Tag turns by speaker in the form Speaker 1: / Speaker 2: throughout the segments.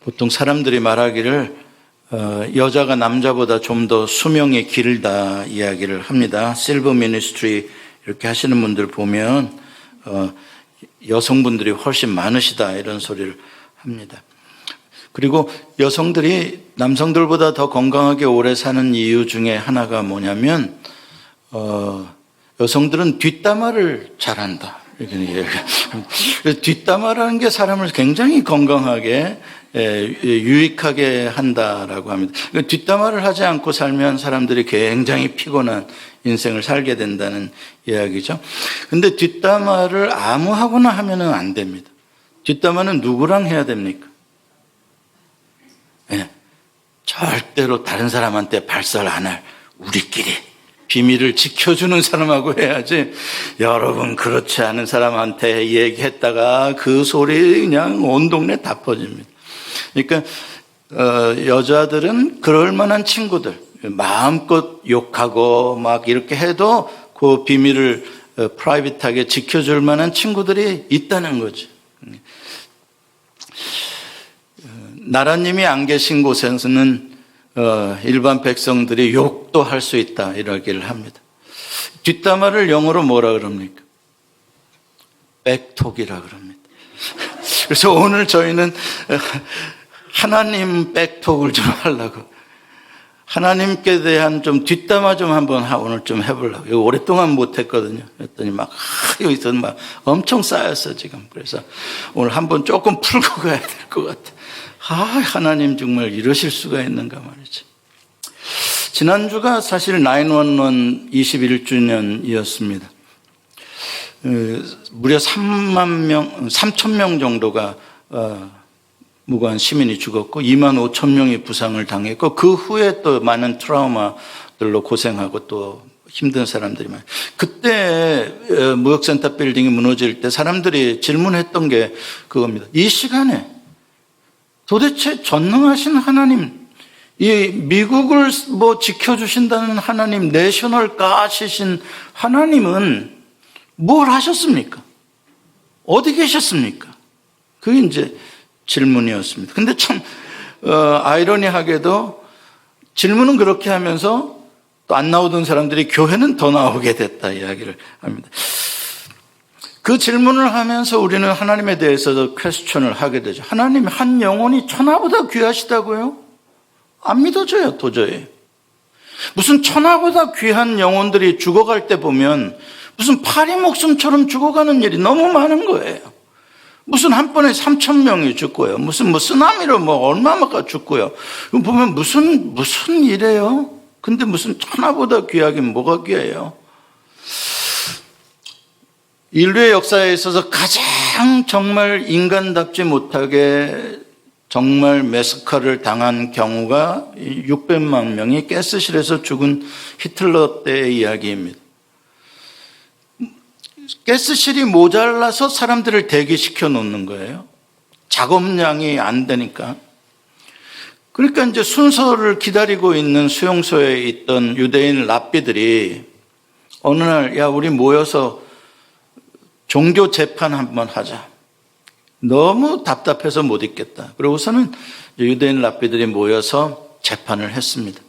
Speaker 1: 보통 사람들이 말하기를 여자가 남자보다 좀 더 수명이 길다 이야기를 합니다. 실버 미니스트리 이렇게 하시는 분들 보면 여성분들이 훨씬 많으시다 이런 소리를 합니다. 그리고 여성들이 남성들보다 더 건강하게 오래 사는 이유 중에 하나가 뭐냐면 여성들은 뒷담화를 잘한다. 이렇게 얘기해요. 뒷담화라는 게 사람을 굉장히 건강하게 유익하게 한다라고 합니다. 뒷담화를 하지 않고 살면 사람들이 굉장히 피곤한 인생을 살게 된다는 이야기죠. 근데 뒷담화를 아무하고나 하면은 안 됩니다. 뒷담화는 누구랑 해야 됩니까? 네. 절대로 다른 사람한테 발설 안 할 우리끼리 비밀을 지켜주는 사람하고 해야지, 여러분 그렇지 않은 사람한테 얘기했다가 그 소리 그냥 온 동네 다 퍼집니다. 그러니까 여자들은 그럴 만한 친구들, 마음껏 욕하고 막 이렇게 해도 그 비밀을 프라이빗하게 지켜줄 만한 친구들이 있다는 거죠. 나라님이 안 계신 곳에서는 일반 백성들이 욕도 할 수 있다 이러기를 합니다. 뒷담화를 영어로 뭐라 그럽니까? 백톡이라 그럽니다. 그래서 오늘 저희는 하나님 백톡을 좀 하려고, 하나님께 대한 좀 뒷담화 좀 한번 오늘 좀 해보려고. 이거 오랫동안 못했거든요. 그랬더니 막 여기서 막 엄청 쌓였어 지금. 그래서 오늘 한번 조금 풀고 가야 될 것 같아. 하나님 정말 이러실 수가 있는가 말이죠. 지난주가 사실 911 21주년이었습니다. 무려 3,000명 정도가 무고한 시민이 죽었고 25,000명이 부상을 당했고, 그 후에 또 많은 트라우마들로 고생하고 또 힘든 사람들이 많아요. 그때 무역센터 빌딩이 무너질 때 사람들이 질문했던 게 그겁니다. 이 시간에 도대체 전능하신 하나님, 이 미국을 지켜주신다는 하나님, 내셔널 가시신 하나님은 뭘 하셨습니까? 어디 계셨습니까? 그게 이제 질문이었습니다. 근데 참 아이러니하게도 질문은 그렇게 하면서 또 안 나오던 사람들이 교회는 더 나오게 됐다 이야기를 합니다. 그 질문을 하면서 우리는 하나님에 대해서도 퀘스천을 하게 되죠. 하나님 한 영혼이 천하보다 귀하시다고요? 안 믿어져요 도저히. 무슨 천하보다 귀한 영혼들이 죽어갈 때 보면 무슨 파리 목숨처럼 죽어가는 일이 너무 많은 거예요. 무슨 한 번에 3,000명이 죽고요. 무슨 쓰나미로 얼마나 죽고요. 보면 무슨 일이에요? 근데 무슨 천하보다 귀하긴 뭐가 귀해요? 인류의 역사에 있어서 가장 정말 인간답지 못하게 정말 매스커를 당한 경우가 600만 명이 가스실에서 죽은 히틀러 때의 이야기입니다. 가스실이 모자라서 사람들을 대기시켜 놓는 거예요. 작업량이 안 되니까. 그러니까 이제 순서를 기다리고 있는 수용소에 있던 유대인 랍비들이 어느 날, 야, 우리 모여서 종교 재판 한번 하자. 너무 답답해서 못 있겠다. 그러고서는 유대인 랍비들이 모여서 재판을 했습니다.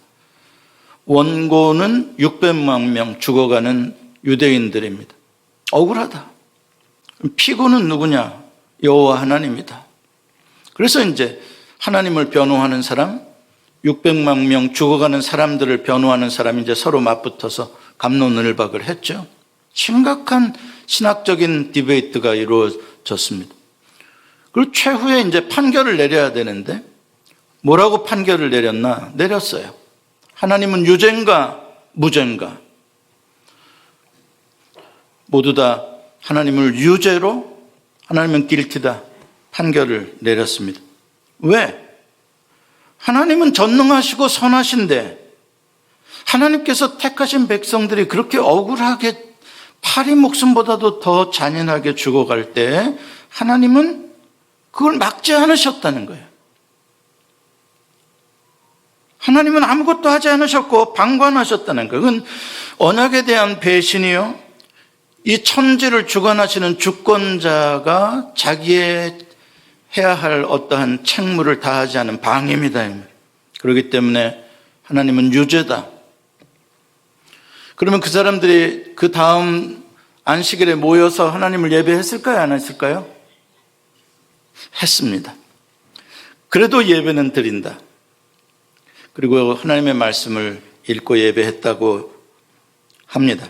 Speaker 1: 원고는 600만 명 죽어가는 유대인들입니다. 억울하다. 피고는 누구냐? 여호와 하나님이다. 그래서 이제 하나님을 변호하는 사람, 600만 명 죽어가는 사람들을 변호하는 사람이 이제 서로 맞붙어서 갑론을박을 했죠. 심각한 신학적인 디베이트가 이루어졌습니다. 그리고 최후에 이제 판결을 내려야 되는데 뭐라고 판결을 내렸나? 내렸어요. 하나님은 유죄인가 무죄인가? 모두 다 하나님을 유죄로, 하나님은 길티다 판결을 내렸습니다. 왜? 하나님은 전능하시고 선하신데 하나님께서 택하신 백성들이 그렇게 억울하게 파리 목숨보다도 더 잔인하게 죽어갈 때 하나님은 그걸 막지 않으셨다는 거예요. 하나님은 아무것도 하지 않으셨고 방관하셨다는 거예요. 그건 언약에 대한 배신이요, 이 천지를 주관하시는 주권자가 자기의 해야 할 어떠한 책무를 다하지 않은 방임이다. 그렇기 때문에 하나님은 유죄다. 그러면 그 사람들이 그 다음 안식일에 모여서 하나님을 예배했을까요? 안 했을까요? 했습니다. 그래도 예배는 드린다. 그리고 하나님의 말씀을 읽고 예배했다고 합니다.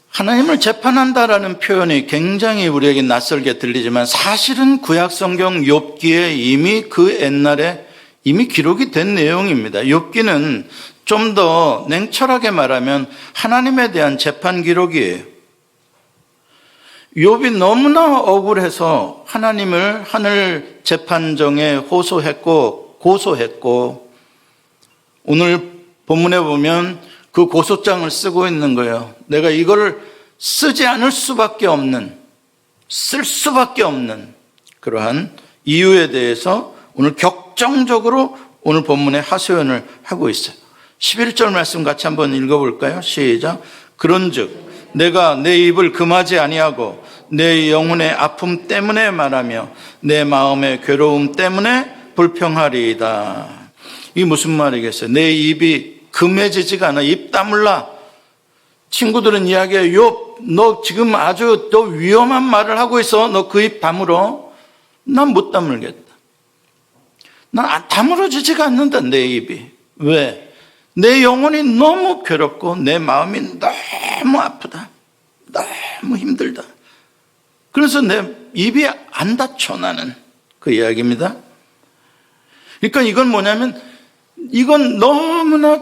Speaker 1: 하나님을 재판한다라는 표현이 굉장히 우리에게 낯설게 들리지만 사실은 구약성경 욥기에 이미 그 옛날에 이미 기록이 된 내용입니다. 욥기는 좀 더 냉철하게 말하면 하나님에 대한 재판 기록이에요. 욥이 너무나 억울해서 하나님을 하늘 재판정에 호소했고 고소했고 오늘 본문에 보면 그 고소장을 쓰고 있는 거예요. 내가 이걸 쓰지 않을 수밖에 없는, 쓸 수밖에 없는 그러한 이유에 대해서 오늘 격정적으로 오늘 본문에 하소연을 하고 있어요. 11절 말씀 같이 한번 읽어볼까요? 시작. 그런즉 내가 내 입을 금하지 아니하고 내 영혼의 아픔 때문에 말하며 내 마음의 괴로움 때문에 불평하리이다. 이게 무슨 말이겠어요? 내 입이 금해지지가 않아. 입 다물라. 친구들은 이야기해요. 욥, 너 지금 아주 너 위험한 말을 하고 있어. 너 그 입 다물어. 난 못 다물겠다. 난 다물어지지가 않는다, 내 입이. 왜? 내 영혼이 너무 괴롭고 내 마음이 너무 아프다. 너무 힘들다. 그래서 내 입이 안 닫혀, 나는. 그 이야기입니다. 그러니까 이건 뭐냐면 이건 너무나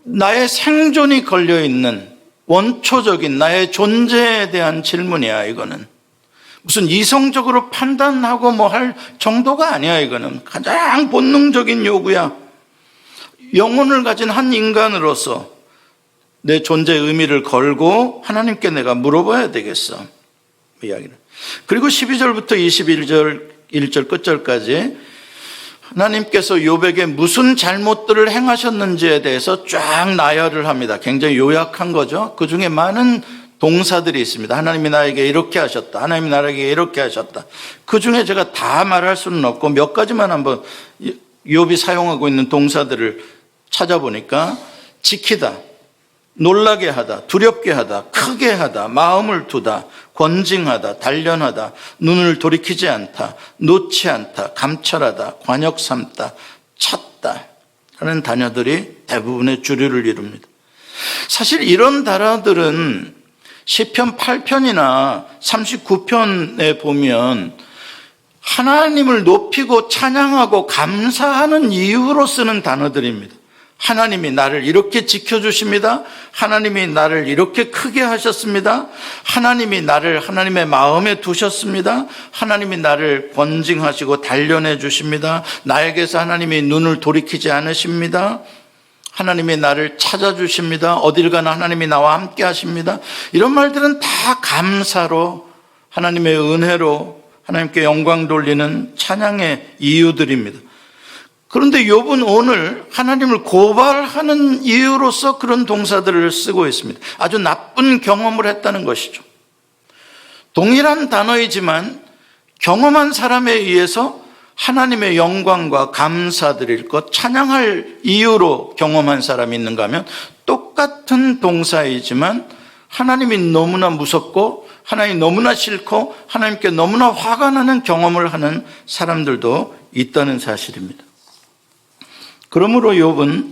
Speaker 1: 나의 생존이 걸려있는 원초적인 나의 존재에 대한 질문이야. 이거는 무슨 이성적으로 판단하고 뭐 할 정도가 아니야. 이거는 가장 본능적인 요구야. 영혼을 가진 한 인간으로서 내 존재의 의미를 걸고 하나님께 내가 물어봐야 되겠어. 그 이야기를. 그리고 12절부터 21절 1절 끝절까지 하나님께서 욥에게 무슨 잘못들을 행하셨는지에 대해서 쫙 나열을 합니다. 굉장히 요약한 거죠. 그 중에 많은 동사들이 있습니다. 하나님이 나에게 이렇게 하셨다. 하나님이 나에게 이렇게 하셨다. 그 중에 제가 다 말할 수는 없고 몇 가지만 한번 욥이 사용하고 있는 동사들을 찾아보니까 지키다, 놀라게 하다, 두렵게 하다, 크게 하다, 마음을 두다, 권징하다, 단련하다, 눈을 돌이키지 않다, 놓지 않다, 감찰하다, 관역 삼다, 찾다 하는 단어들이 대부분의 주류를 이룹니다. 사실 이런 단어들은 시편 8편이나 39편에 보면 하나님을 높이고 찬양하고 감사하는 이유로 쓰는 단어들입니다. 하나님이 나를 이렇게 지켜주십니다. 하나님이 나를 이렇게 크게 하셨습니다. 하나님이 나를 하나님의 마음에 두셨습니다. 하나님이 나를 권징하시고 단련해 주십니다. 나에게서 하나님이 눈을 돌이키지 않으십니다. 하나님이 나를 찾아주십니다. 어딜 가나 하나님이 나와 함께 하십니다. 이런 말들은 다 감사로 하나님의 은혜로 하나님께 영광 돌리는 찬양의 이유들입니다. 그런데 욥은 오늘 하나님을 고발하는 이유로서 그런 동사들을 쓰고 있습니다. 아주 나쁜 경험을 했다는 것이죠. 동일한 단어이지만 경험한 사람에 의해서 하나님의 영광과 감사드릴 것, 찬양할 이유로 경험한 사람이 있는가 하면 똑같은 동사이지만 하나님이 너무나 무섭고 하나님이 너무나 싫고 하나님께 너무나 화가 나는 경험을 하는 사람들도 있다는 사실입니다. 그러므로 욥은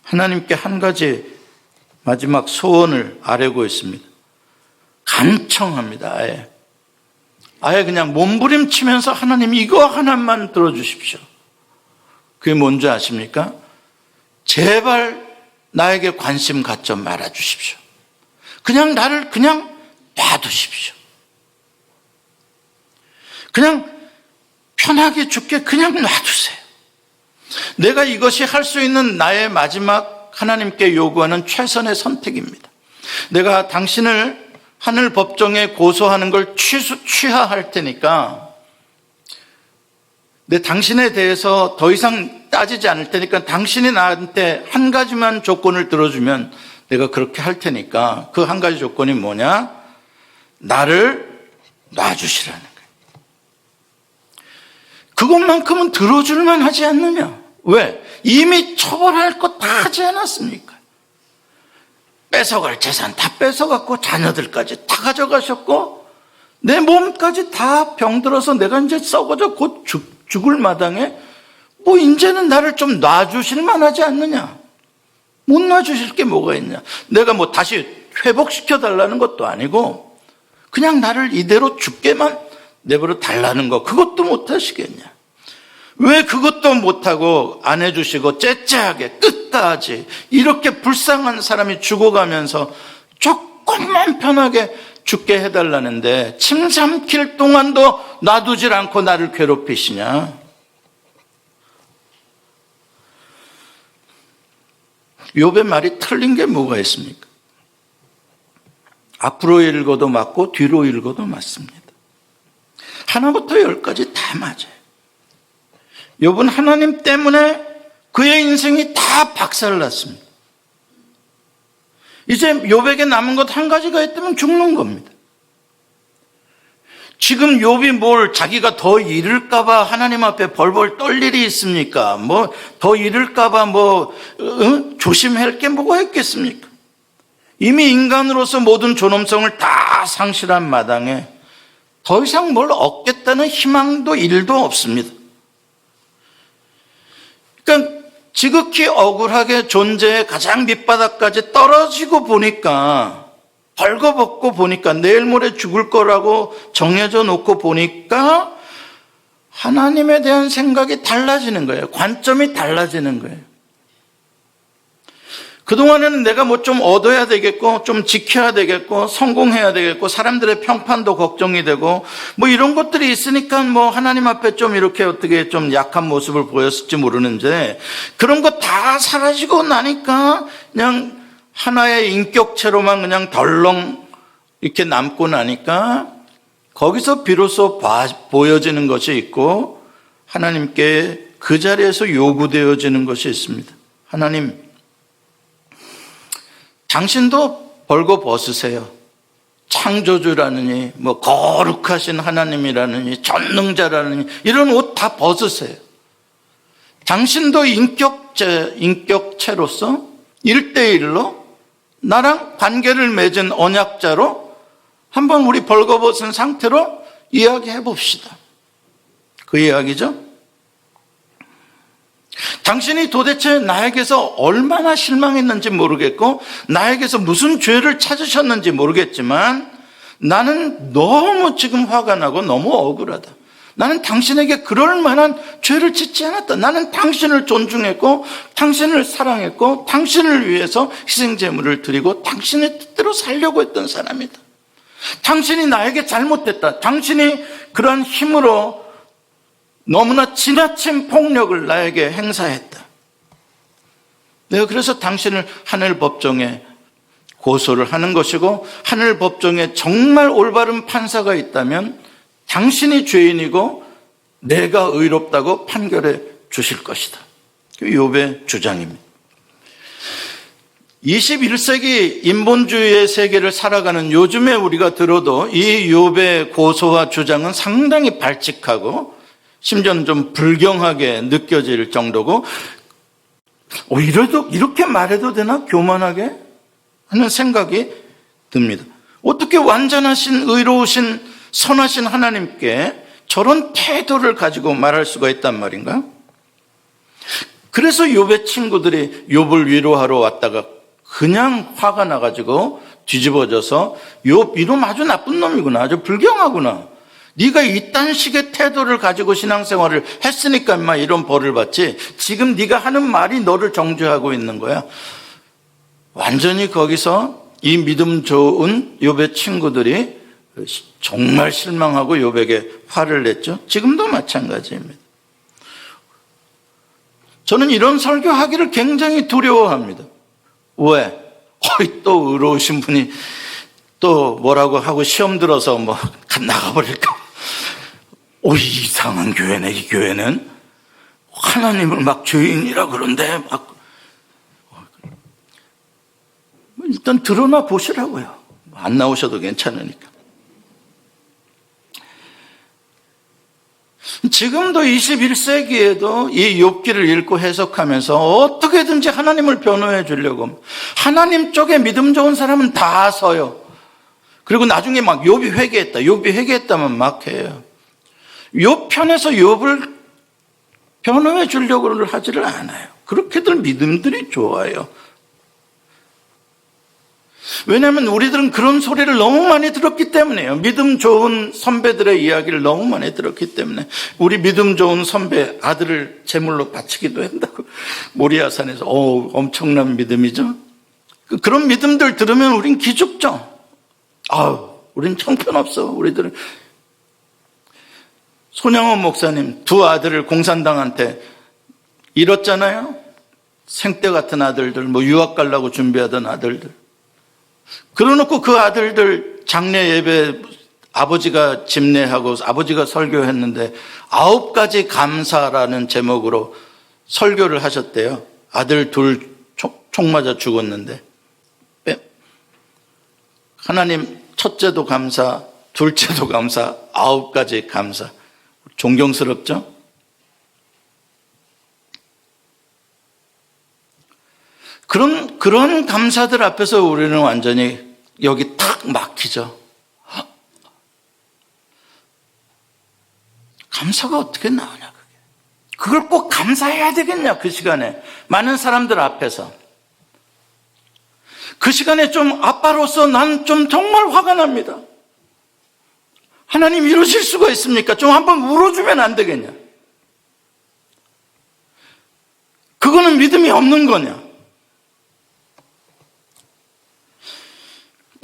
Speaker 1: 하나님께 한 가지 마지막 소원을 아뢰고 있습니다. 간청합니다. 아예 그냥 몸부림치면서 하나님 이거 하나만 들어주십시오. 그게 뭔지 아십니까? 제발 나에게 관심 갖지 말아 주십시오. 그냥 나를 그냥 놔두십시오. 그냥 편하게 죽게 그냥 놔두세요. 내가 이것이 할 수 있는 나의 마지막 하나님께 요구하는 최선의 선택입니다. 내가 당신을 하늘 법정에 고소하는 걸 취하할 테니까 당신에 대해서 더 이상 따지지 않을 테니까 당신이 나한테 한 가지만 조건을 들어주면 내가 그렇게 할 테니까 그 한 가지 조건이 뭐냐? 나를 놔주시라는 거예요. 그것만큼은 들어줄만 하지 않느냐? 왜? 이미 처벌할 것 다 하지 않았습니까? 뺏어갈 재산 다 뺏어갔고 자녀들까지 다 가져가셨고 내 몸까지 다 병들어서 내가 이제 썩어져 곧 죽을 마당에 뭐 이제는 나를 좀 놔주실 만하지 않느냐? 못 놔주실 게 뭐가 있냐? 내가 뭐 다시 회복시켜 달라는 것도 아니고 그냥 나를 이대로 죽게만 내버려 달라는 거 그것도 못 하시겠냐? 왜 그것도 못하고 안 해주시고 째째하게 끝까지 이렇게 불쌍한 사람이 죽어가면서 조금만 편하게 죽게 해달라는데 침 삼킬 동안도 놔두질 않고 나를 괴롭히시냐? 욥의 말이 틀린 게 뭐가 있습니까? 앞으로 읽어도 맞고 뒤로 읽어도 맞습니다. 하나부터 열까지 다 맞아요. 욥은 하나님 때문에 그의 인생이 다 박살났습니다. 이제 욥에게 남은 것 한 가지가 있다면 죽는 겁니다. 지금 욥이 뭘 자기가 더 잃을까봐 하나님 앞에 벌벌 떨 일이 있습니까? 뭐 더 잃을까봐 조심할 게 뭐가 있겠습니까? 이미 인간으로서 모든 존엄성을 다 상실한 마당에 더 이상 뭘 얻겠다는 희망도 일도 없습니다. 그러니까 지극히 억울하게 존재의 가장 밑바닥까지 떨어지고 보니까 벌거벗고 보니까 내일 모레 죽을 거라고 정해져 놓고 보니까 하나님에 대한 생각이 달라지는 거예요. 관점이 달라지는 거예요. 그동안에는 내가 뭐 좀 얻어야 되겠고 좀 지켜야 되겠고 성공해야 되겠고 사람들의 평판도 걱정이 되고 뭐 이런 것들이 있으니까 뭐 하나님 앞에 좀 이렇게 어떻게 좀 약한 모습을 보였을지 모르는데 그런 거 다 사라지고 나니까 그냥 하나의 인격체로만 그냥 덜렁 이렇게 남고 나니까 거기서 비로소 보여지는 것이 있고 하나님께 그 자리에서 요구되어지는 것이 있습니다. 하나님, 당신도 벌거벗으세요. 창조주라느니 뭐 거룩하신 하나님이라느니 전능자라느니 이런 옷 다 벗으세요. 당신도 인격체로서 1대1로 나랑 관계를 맺은 언약자로 한번 우리 벌거벗은 상태로 이야기해 봅시다. 그 이야기죠. 당신이 도대체 나에게서 얼마나 실망했는지 모르겠고 나에게서 무슨 죄를 찾으셨는지 모르겠지만 나는 너무 지금 화가 나고 너무 억울하다. 나는 당신에게 그럴 만한 죄를 짓지 않았다. 나는 당신을 존중했고 당신을 사랑했고 당신을 위해서 희생제물을 드리고 당신의 뜻대로 살려고 했던 사람이다. 당신이 나에게 잘못됐다. 당신이 그러한 힘으로 너무나 지나친 폭력을 나에게 행사했다. 내가 그래서 당신을 하늘 법정에 고소를 하는 것이고 하늘 법정에 정말 올바른 판사가 있다면 당신이 죄인이고 내가 의롭다고 판결해 주실 것이다. 욥의 주장입니다. 21세기 인본주의의 세계를 살아가는 요즘에 우리가 들어도 이 욥의 고소와 주장은 상당히 발칙하고 심지어는 좀 불경하게 느껴질 정도고 이래도 이렇게 말해도 되나? 교만하게? 하는 생각이 듭니다. 어떻게 완전하신 의로우신 선하신 하나님께 저런 태도를 가지고 말할 수가 있단 말인가? 그래서 욥의 친구들이 욥을 위로하러 왔다가 그냥 화가 나가지고 뒤집어져서 욥 이놈 아주 나쁜 놈이구나, 아주 불경하구나. 네가 이딴 식의 태도를 가지고 신앙생활을 했으니까 인마 이런 벌을 받지. 지금 네가 하는 말이 너를 정죄하고 있는 거야. 완전히 거기서 이 믿음 좋은 욥의 친구들이 정말 실망하고 욥에게 화를 냈죠. 지금도 마찬가지입니다. 저는 이런 설교하기를 굉장히 두려워합니다. 왜? 또 의로우신 분이 또 뭐라고 하고 시험 들어서 뭐 나가버릴까? 이상한 교회네. 이 교회는 하나님을 막 죄인이라 그런데 막 일단 드러나 보시라고요. 안 나오셔도 괜찮으니까. 지금도 21세기에도 이 욥기를 읽고 해석하면서 어떻게든지 하나님을 변호해 주려고 하나님 쪽에 믿음 좋은 사람은 다 서요. 그리고 나중에 막 욥이 회개했다면 막 해요. 욥 편에서 욥을 변호해 주려고를 하지를 않아요. 그렇게들 믿음들이 좋아요. 왜냐하면 우리들은 그런 소리를 너무 많이 들었기 때문에요. 믿음 좋은 선배들의 이야기를 너무 많이 들었기 때문에. 우리 믿음 좋은 선배 아들을 제물로 바치기도 한다고 모리아산에서. 엄청난 믿음이죠. 그런 믿음들 들으면 우린 기죽죠. 우린 형편없어. 우리들은. 손양원 목사님 두 아들을 공산당한테 잃었잖아요. 생떼 같은 아들들, 유학 가려고 준비하던 아들들. 그러놓고 그 아들들 장례 예배 아버지가 집례하고 아버지가 설교했는데 9가지 감사라는 제목으로 설교를 하셨대요. 아들 둘 총 맞아 죽었는데. 하나님 첫째도 감사, 둘째도 감사, 9가지 감사. 존경스럽죠? 그런 감사들 앞에서 우리는 완전히 여기 탁 막히죠. 감사가 어떻게 나오냐, 그게. 그걸 꼭 감사해야 되겠냐, 그 시간에. 많은 사람들 앞에서. 그 시간에 좀 아빠로서 난 좀 정말 화가 납니다. 하나님 이러실 수가 있습니까? 좀 한번 울어주면 안 되겠냐? 그거는 믿음이 없는 거냐?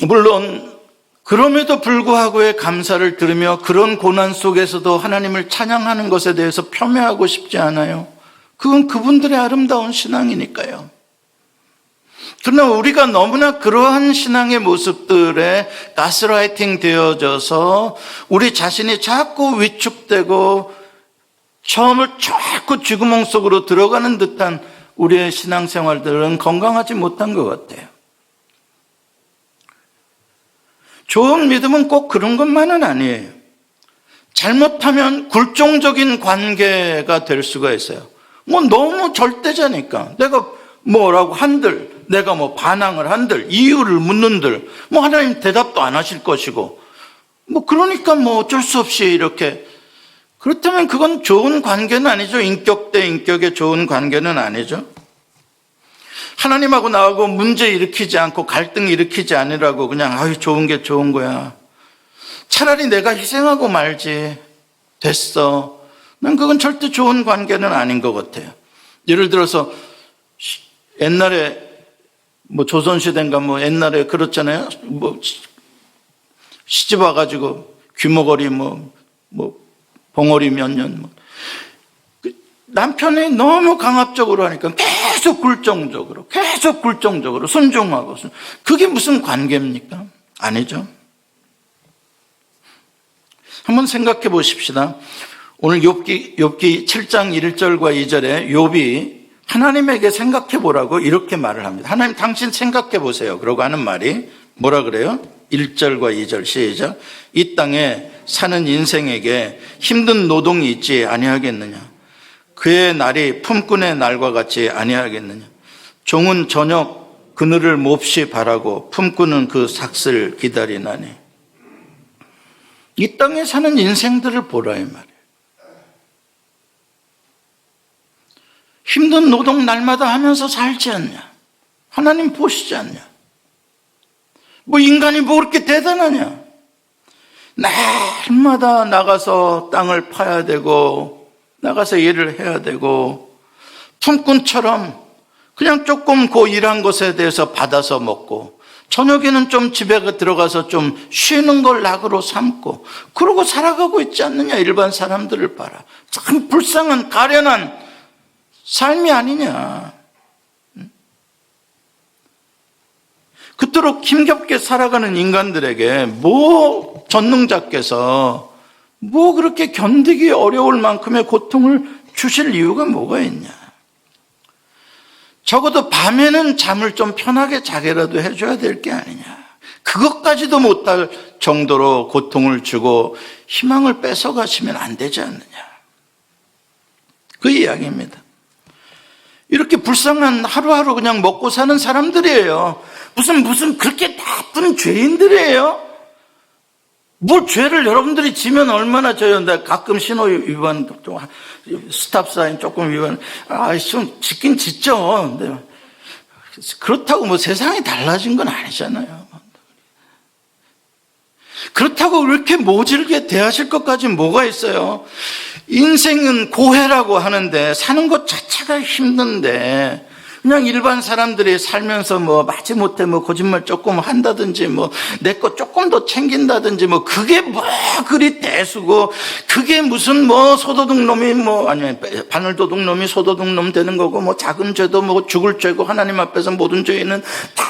Speaker 1: 물론 그럼에도 불구하고의 감사를 들으며 그런 고난 속에서도 하나님을 찬양하는 것에 대해서 폄훼하고 싶지 않아요. 그건 그분들의 아름다운 신앙이니까요. 그러나 우리가 너무나 그러한 신앙의 모습들에 가스라이팅 되어져서 우리 자신이 자꾸 위축되고 처음을 자꾸 쥐구멍 속으로 들어가는 듯한 우리의 신앙생활들은 건강하지 못한 것 같아요. 좋은 믿음은 꼭 그런 것만은 아니에요. 잘못하면 굴종적인 관계가 될 수가 있어요. 너무 절대자니까 내가 뭐라고 한들, 내가 반항을 한들, 이유를 묻는들, 하나님 대답도 안 하실 것이고, 그러니까 어쩔 수 없이 이렇게. 그렇다면 그건 좋은 관계는 아니죠. 인격 대 인격의 좋은 관계는 아니죠. 하나님하고 나하고 문제 일으키지 않고 갈등 일으키지 않으라고 그냥 좋은 게 좋은 거야. 차라리 내가 희생하고 말지. 됐어. 난 그건 절대 좋은 관계는 아닌 것 같아요. 예를 들어서 옛날에 조선시대인가 옛날에 그렇잖아요. 시집 와가지고 귀머거리 봉어리 몇 년 남편이 너무 강압적으로 하니까 계속 굴종적으로 순종하고. 그게 무슨 관계입니까? 아니죠. 한번 생각해 보십시다. 오늘 욥기 7장 1절과 2절에 욥이 하나님에게 생각해 보라고 이렇게 말을 합니다. 하나님 당신 생각해 보세요. 그러고 하는 말이 뭐라 그래요? 1절과 2절 시작. 이 땅에 사는 인생에게 힘든 노동이 있지 아니하겠느냐? 그의 날이 품꾼의 날과 같지 아니하겠느냐? 종은 저녁 그늘을 몹시 바라고 품꾼은 그 삭슬 기다리나니. 이 땅에 사는 인생들을 보라 이 말이에요. 힘든 노동 날마다 하면서 살지 않냐? 하나님 보시지 않냐? 인간이 그렇게 대단하냐? 날마다 나가서 땅을 파야 되고 나가서 일을 해야 되고 품꾼처럼 그냥 조금 일한 것에 대해서 받아서 먹고 저녁에는 좀 집에 들어가서 좀 쉬는 걸 낙으로 삼고 그러고 살아가고 있지 않느냐? 일반 사람들을 봐라. 참 불쌍한 가련한 삶이 아니냐. 그토록 힘겹게 살아가는 인간들에게 전능자께서 그렇게 견디기 어려울 만큼의 고통을 주실 이유가 뭐가 있냐. 적어도 밤에는 잠을 좀 편하게 자게라도 해줘야 될 게 아니냐. 그것까지도 못할 정도로 고통을 주고 희망을 뺏어가시면 안 되지 않느냐. 그 이야기입니다. 이렇게 불쌍한 하루하루 그냥 먹고 사는 사람들이에요. 무슨 그렇게 나쁜 죄인들이에요? 뭘 죄를 여러분들이 지면 얼마나 져요. 나 가끔 신호 위반, 스탑사인 조금 위반, 좀 짓긴 짓죠. 근데 그렇다고 뭐 세상이 달라진 건 아니잖아요. 그렇다고 이렇게 모질게 대하실 것까지 뭐가 있어요? 인생은 고해라고 하는데 사는 것 자체가 힘든데 그냥 일반 사람들이 살면서 뭐 마지못해 뭐 거짓말 조금 한다든지 뭐 내 거 조금 더 챙긴다든지 뭐 그게 뭐 그리 대수고 그게 무슨 뭐 소도둑 놈이 뭐 아니 바늘도둑 놈이 소도둑 놈 되는 거고 뭐 작은 죄도 뭐 죽을 죄고 하나님 앞에서 모든 죄인은 다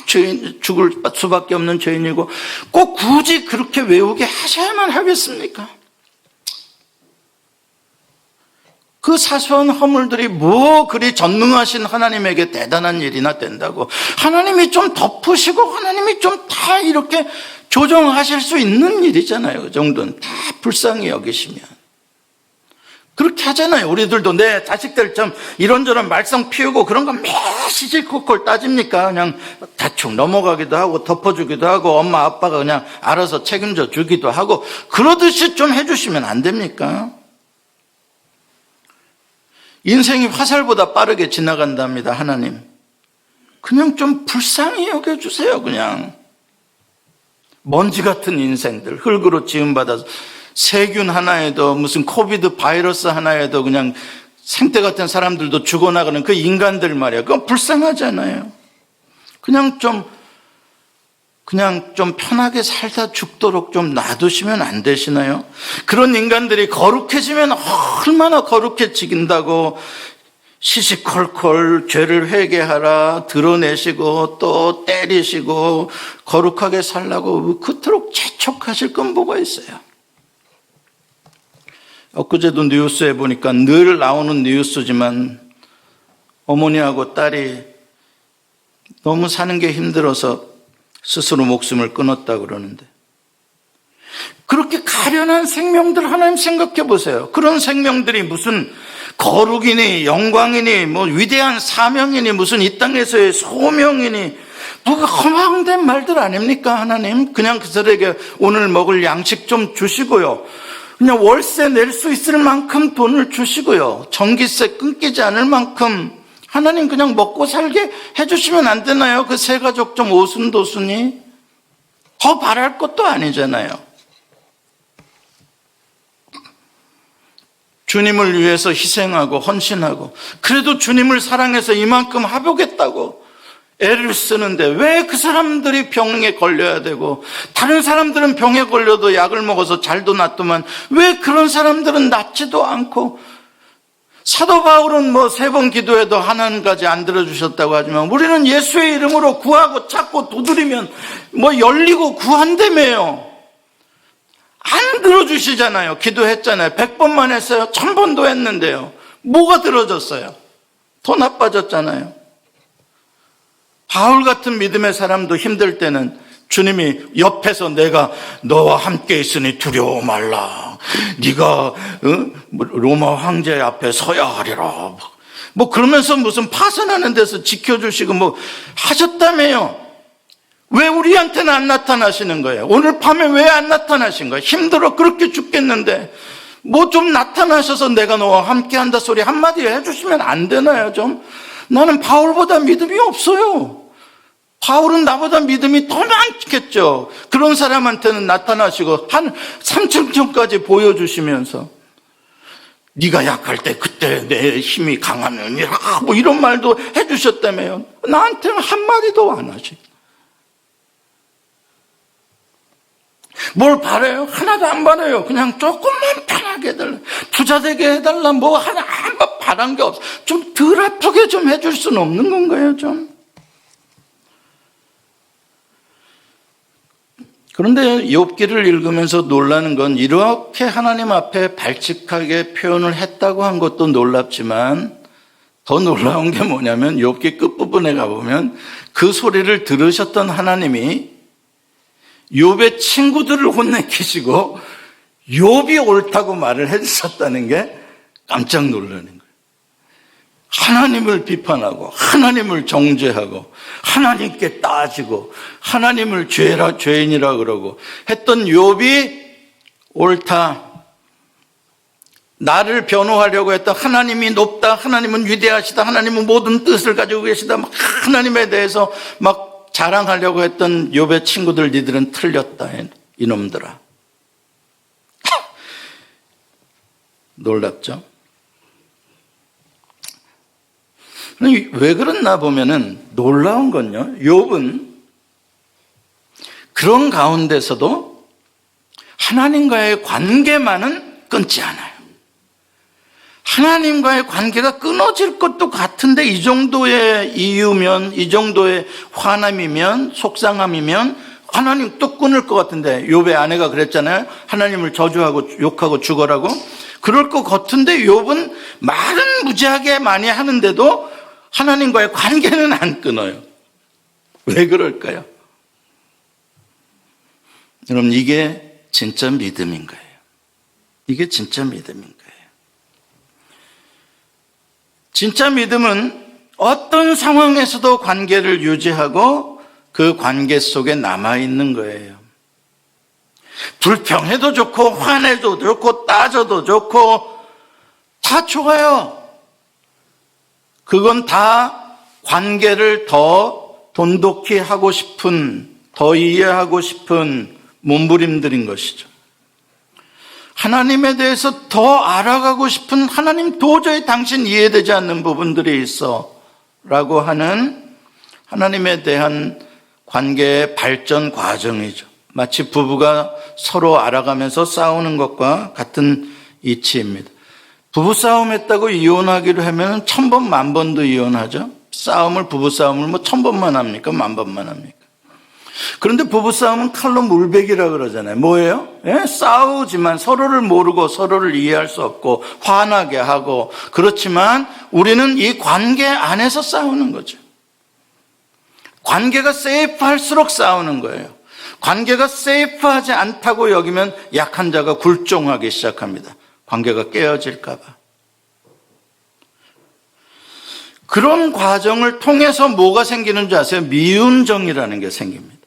Speaker 1: 죄인 죽을 수밖에 없는 죄인이고 꼭 굳이 그렇게 외우게 하셔야만 하겠습니까? 그 사소한 허물들이 뭐 그리 전능하신 하나님에게 대단한 일이나 된다고 하나님이 좀 덮으시고 하나님이 좀 다 이렇게 조정하실 수 있는 일이잖아요. 그 정도는 다 불쌍히 여기시면 그렇게 하잖아요. 우리들도 내 자식들 좀 이런저런 말썽 피우고 그런 거 매 시시콜콜 따집니까? 그냥 대충 넘어가기도 하고 덮어주기도 하고 엄마 아빠가 그냥 알아서 책임져 주기도 하고 그러듯이 좀 해주시면 안 됩니까? 인생이 화살보다 빠르게 지나간답니다. 하나님 그냥 좀 불쌍히 여겨주세요. 그냥 먼지 같은 인생들 흙으로 지음받아서 세균 하나에도 무슨 코비드 바이러스 하나에도 그냥 생태 같은 사람들도 죽어나가는 그 인간들 말이야. 그건 불쌍하잖아요. 그냥 좀 편하게 살다 죽도록 좀 놔두시면 안 되시나요? 그런 인간들이 거룩해지면 얼마나 거룩해지긴다고 시시콜콜 죄를 회개하라 드러내시고 또 때리시고 거룩하게 살라고 그토록 재촉하실 건 뭐가 있어요? 엊그제도 뉴스에 보니까 늘 나오는 뉴스지만 어머니하고 딸이 너무 사는 게 힘들어서 스스로 목숨을 끊었다 그러는데 그렇게 가련한 생명들 하나님 생각해 보세요. 그런 생명들이 무슨 거룩이니 영광이니 뭐 위대한 사명이니 무슨 이 땅에서의 소명이니 뭐가 허망된 말들 아닙니까? 하나님 그냥 그들에게 오늘 먹을 양식 좀 주시고요. 그냥 월세 낼 수 있을 만큼 돈을 주시고요. 전기세 끊기지 않을 만큼 하나님 그냥 먹고 살게 해주시면 안 되나요? 그 세 가족 좀 오순도순이 더 바랄 것도 아니잖아요. 주님을 위해서 희생하고 헌신하고 그래도 주님을 사랑해서 이만큼 해보겠다고 애를 쓰는데 왜 그 사람들이 병에 걸려야 되고 다른 사람들은 병에 걸려도 약을 먹어서 잘도 낫더만 왜 그런 사람들은 낫지도 않고 사도 바울은 뭐 3번 기도해도 하나님까지 안 들어주셨다고 하지만 우리는 예수의 이름으로 구하고 찾고 두드리면 뭐 열리고 구한다며요. 안 들어주시잖아요. 기도했잖아요. 100번만 했어요. 1000번도 했는데요. 뭐가 들어졌어요? 더 나빠졌잖아요. 바울 같은 믿음의 사람도 힘들 때는 주님이 옆에서 내가 너와 함께 있으니 두려워 말라. 네가 로마 황제 앞에 서야 하리라. 뭐 그러면서 무슨 파선하는 데서 지켜주시고 뭐 하셨다며요. 왜 우리한테는 안 나타나시는 거예요? 오늘 밤에 왜 안 나타나신 거예요? 힘들어 그렇게 죽겠는데 뭐 좀 나타나셔서 내가 너와 함께 한다 소리 한마디 해주시면 안 되나요 좀? 나는 바울보다 믿음이 없어요. 바울은 나보다 믿음이 더 많겠죠. 그런 사람한테는 나타나시고 한 3층까지 보여주시면서 네가 약할 때 그때 내 힘이 강하느니라 뭐 이런 말도 해주셨다며요. 나한테는 한마디도 안 하시. 뭘 바라요? 하나도 안 바라요. 그냥 조금만 편하게 해달라. 부자 되게 해달라. 뭐 하나 한번 바란 게 없어. 좀 덜 아프게 좀 해줄 수는 없는 건가요 좀? 그런데 욥기를 읽으면서 놀라는 건 이렇게 하나님 앞에 발칙하게 표현을 했다고 한 것도 놀랍지만 더 놀라운 게 뭐냐면 욥기 끝부분에 가보면 그 소리를 들으셨던 하나님이 욥의 친구들을 혼내키시고 욥이 옳다고 말을 해주셨다는 게 깜짝 놀라는 거예요. 하나님을 비판하고 하나님을 정죄하고 하나님께 따지고 하나님을 죄인이라 그러고 했던 욥이 옳다, 나를 변호하려고 했던 하나님이 높다, 하나님은 위대하시다, 하나님은 모든 뜻을 가지고 계시다, 막 하나님에 대해서 막 자랑하려고 했던 욥의 친구들, 니들은 틀렸다, 이놈들아. 놀랍죠? 왜 그랬나 보면은 놀라운 건요, 욥은 그런 가운데서도 하나님과의 관계만은 끊지 않아요. 하나님과의 관계가 끊어질 것도 같은데 이 정도의 이유면, 이 정도의 화남이면, 속상함이면 하나님 또 끊을 것 같은데, 욥의 아내가 그랬잖아요. 하나님을 저주하고 욕하고 죽어라고. 그럴 것 같은데 욥은 말은 무지하게 많이 하는데도 하나님과의 관계는 안 끊어요. 왜 그럴까요? 여러분, 이게 진짜 믿음인 거예요. 이게 진짜 믿음인 거예요. 진짜 믿음은 어떤 상황에서도 관계를 유지하고 그 관계 속에 남아있는 거예요. 불평해도 좋고 화내도 좋고 따져도 좋고 다 좋아요. 그건 다 관계를 더 돈독히 하고 싶은, 더 이해하고 싶은 몸부림들인 것이죠. 하나님에 대해서 더 알아가고 싶은, 하나님 도저히 당신 이해되지 않는 부분들이 있어 라고 하는 하나님에 대한 관계의 발전 과정이죠. 마치 부부가 서로 알아가면서 싸우는 것과 같은 이치입니다. 부부싸움 했다고 이혼하기로 하면 1000번, 10,000번도 이혼하죠. 부부싸움을 1000번만 합니까? 10,000번만 합니까? 그런데 부부싸움은 칼로 물베기라 그러잖아요. 뭐예요? 예? 싸우지만 서로를 모르고 서로를 이해할 수 없고 화나게 하고, 그렇지만 우리는 이 관계 안에서 싸우는 거죠. 관계가 세이프할수록 싸우는 거예요. 관계가 세이프하지 않다고 여기면 약한 자가 굴종하기 시작합니다. 관계가 깨어질까 봐. 그런 과정을 통해서 뭐가 생기는 줄 아세요? 미운정이라는 게 생깁니다.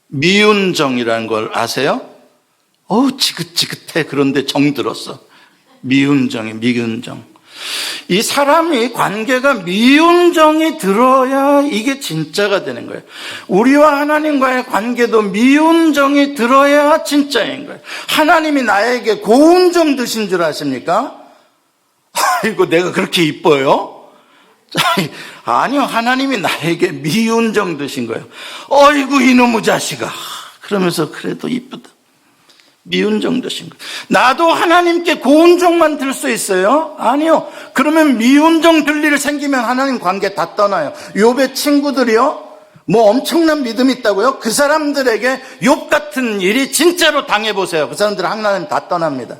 Speaker 1: 미운정이라는 걸 아세요? 지긋지긋해. 그런데 정 들었어. 미운정. 이 사람이 관계가 미운정이 들어야 이게 진짜가 되는 거예요. 우리와 하나님과의 관계도 미운정이 들어야 진짜인 거예요. 하나님이 나에게 고운정 드신 줄 아십니까? 아이고, 내가 그렇게 이뻐요? 아니요, 하나님이 나에게 미운정 드신 거예요. 어이구, 이놈의 자식아. 그러면서 그래도 이쁘다. 미운정 드신 거예요. 나도 하나님께 고운정만 들 수 있어요? 아니요. 그러면 미운정 들 일 생기면 하나님 관계 다 떠나요. 욥의 친구들이요, 엄청난 믿음이 있다고요? 그 사람들에게 욥 같은 일이 진짜로 당해보세요. 그 사람들은 하나님 다 떠납니다.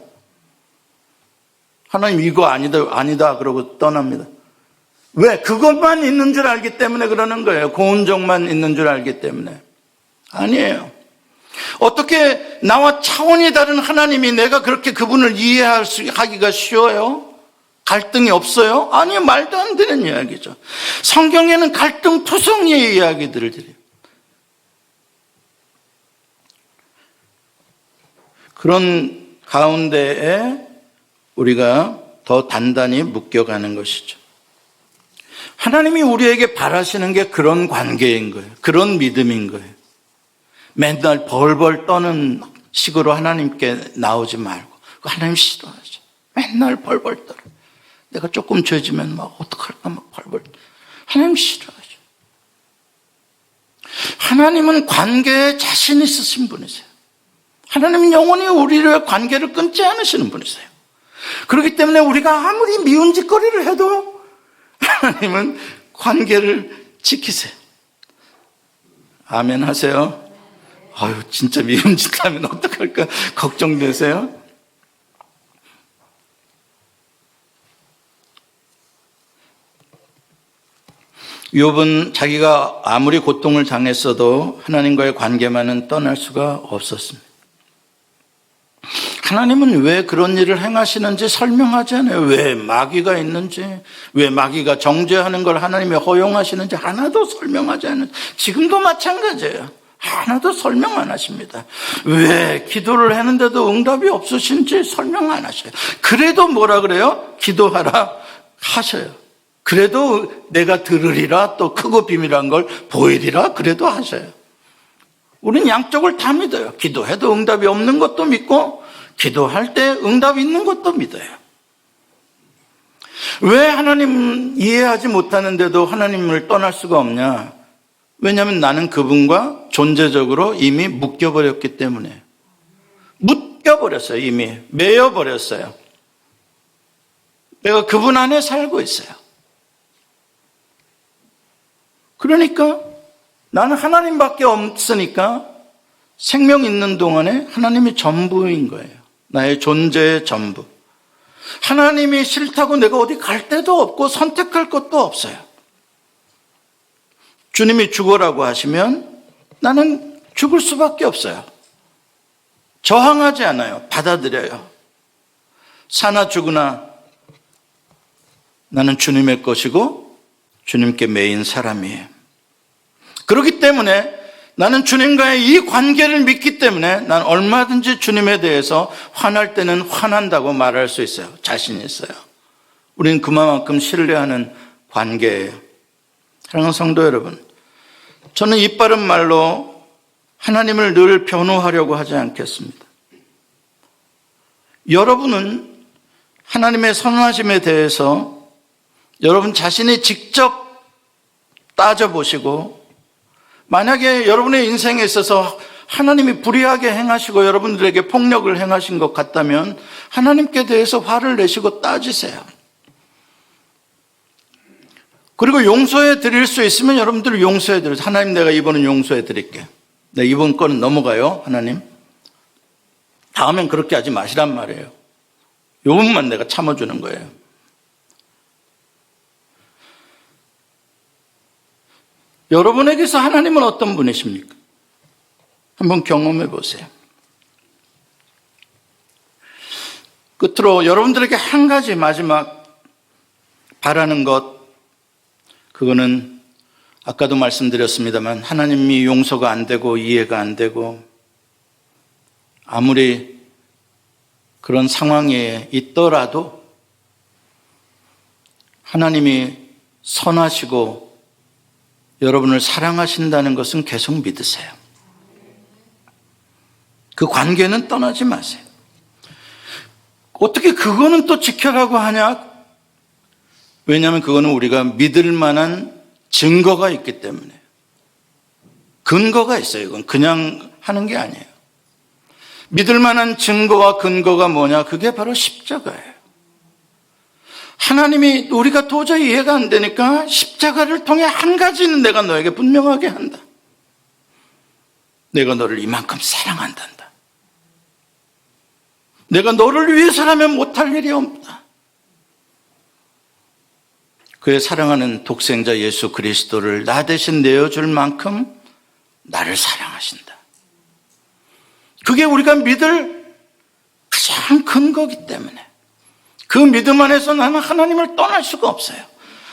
Speaker 1: 하나님 이거 아니다 그러고 떠납니다. 왜? 그것만 있는 줄 알기 때문에 그러는 거예요. 고운정만 있는 줄 알기 때문에. 아니에요. 어떻게 나와 차원이 다른 하나님이 내가 그렇게 그분을 이해하기가 쉬워요? 갈등이 없어요? 아니요, 말도 안 되는 이야기죠. 성경에는 갈등투성이의 이야기들을 드려요. 그런 가운데에 우리가 더 단단히 묶여가는 것이죠. 하나님이 우리에게 바라시는 게 그런 관계인 거예요. 그런 믿음인 거예요. 맨날 벌벌 떠는 식으로 하나님께 나오지 말고. 하나님 싫어하죠. 맨날 벌벌 떨어. 내가 조금 죄지면 어떡할까 벌벌. 하나님 싫어하죠. 하나님은 관계에 자신 있으신 분이세요. 하나님은 영원히 우리의 관계를 끊지 않으시는 분이세요. 그렇기 때문에 우리가 아무리 미운 짓거리를 해도 하나님은 관계를 지키세요. 아멘 하세요. 진짜 미운 짓 하면 어떡할까 걱정되세요? 욥은 자기가 아무리 고통을 당했어도 하나님과의 관계만은 떠날 수가 없었습니다. 하나님은 왜 그런 일을 행하시는지 설명하지 않아요. 왜 마귀가 있는지, 왜 마귀가 정죄하는 걸 하나님이 허용하시는지 하나도 설명하지 않아요. 지금도 마찬가지예요. 하나도 설명 안 하십니다. 왜 기도를 했는데도 응답이 없으신지 설명 안 하셔요. 그래도 뭐라 그래요? 기도하라 하셔요. 그래도 내가 들으리라, 또 크고 비밀한 걸 보이리라, 그래도 하셔요. 우린 양쪽을 다 믿어요. 기도해도 응답이 없는 것도 믿고 기도할 때 응답이 있는 것도 믿어요. 왜 하나님 이해하지 못하는데도 하나님을 떠날 수가 없냐? 왜냐하면 나는 그분과 존재적으로 이미 묶여버렸기 때문에. 묶여버렸어요. 이미 매여버렸어요. 내가 그분 안에 살고 있어요. 그러니까 나는 하나님밖에 없으니까 생명 있는 동안에 하나님이 전부인 거예요. 나의 존재의 전부. 하나님이 싫다고 내가 어디 갈 데도 없고 선택할 것도 없어요. 주님이 죽으라고 하시면 나는 죽을 수밖에 없어요. 저항하지 않아요. 받아들여요. 사나 죽으나 나는 주님의 것이고 주님께 매인 사람이에요. 그렇기 때문에 나는 주님과의 이 관계를 믿기 때문에 난 얼마든지 주님에 대해서 화날 때는 화난다고 말할 수 있어요. 자신 있어요. 우리는 그만큼 신뢰하는 관계예요. 사랑하는 성도 여러분, 저는 이빠른 말로 하나님을 늘 변호하려고 하지 않겠습니다. 여러분은 하나님의 선하심에 대해서 여러분 자신이 직접 따져보시고, 만약에 여러분의 인생에 있어서 하나님이 불의하게 행하시고 여러분들에게 폭력을 행하신 것 같다면 하나님께 대해서 화를 내시고 따지세요. 그리고 용서해 드릴 수 있으면 여러분들 용서해 드려요. 하나님, 내가 이번은 용서해 드릴게. 네, 이번 거는 넘어가요, 하나님. 다음엔 그렇게 하지 마시란 말이에요. 요번만 내가 참아주는 거예요. 여러분에게서 하나님은 어떤 분이십니까? 한번 경험해 보세요. 끝으로 여러분들에게 한 가지 마지막 바라는 것, 그거는 아까도 말씀드렸습니다만 하나님이 용서가 안 되고 이해가 안 되고 아무리 그런 상황에 있더라도 하나님이 선하시고 여러분을 사랑하신다는 것은 계속 믿으세요. 그 관계는 떠나지 마세요. 어떻게 그거는 또 지켜라고 하냐? 왜냐하면 그거는 우리가 믿을 만한 증거가 있기 때문에. 근거가 있어요. 이건 그냥 하는 게 아니에요. 믿을 만한 증거와 근거가 뭐냐? 그게 바로 십자가예요. 하나님이 우리가 도저히 이해가 안 되니까 십자가를 통해 한 가지는 내가 너에게 분명하게 한다. 내가 너를 이만큼 사랑한단다. 내가 너를 위해서라면 못할 일이 없다. 그의 사랑하는 독생자 예수 그리스도를 나 대신 내어줄 만큼 나를 사랑하신다. 그게 우리가 믿을 가장 큰 거기 때문에 그 믿음 안에서 나는 하나님을 떠날 수가 없어요.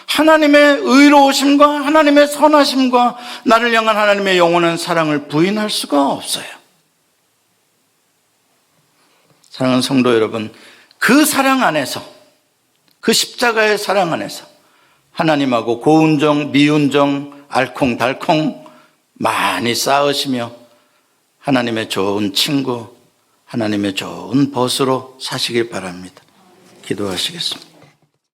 Speaker 1: 하나님의 의로우심과 하나님의 선하심과 나를 향한 하나님의 영원한 사랑을 부인할 수가 없어요. 사랑하는 성도 여러분, 그 사랑 안에서, 그 십자가의 사랑 안에서 하나님하고 고운정, 미운정, 알콩달콩 많이 쌓으시며 하나님의 좋은 친구, 하나님의 좋은 벗으로 사시길 바랍니다. 기도하시겠습니다.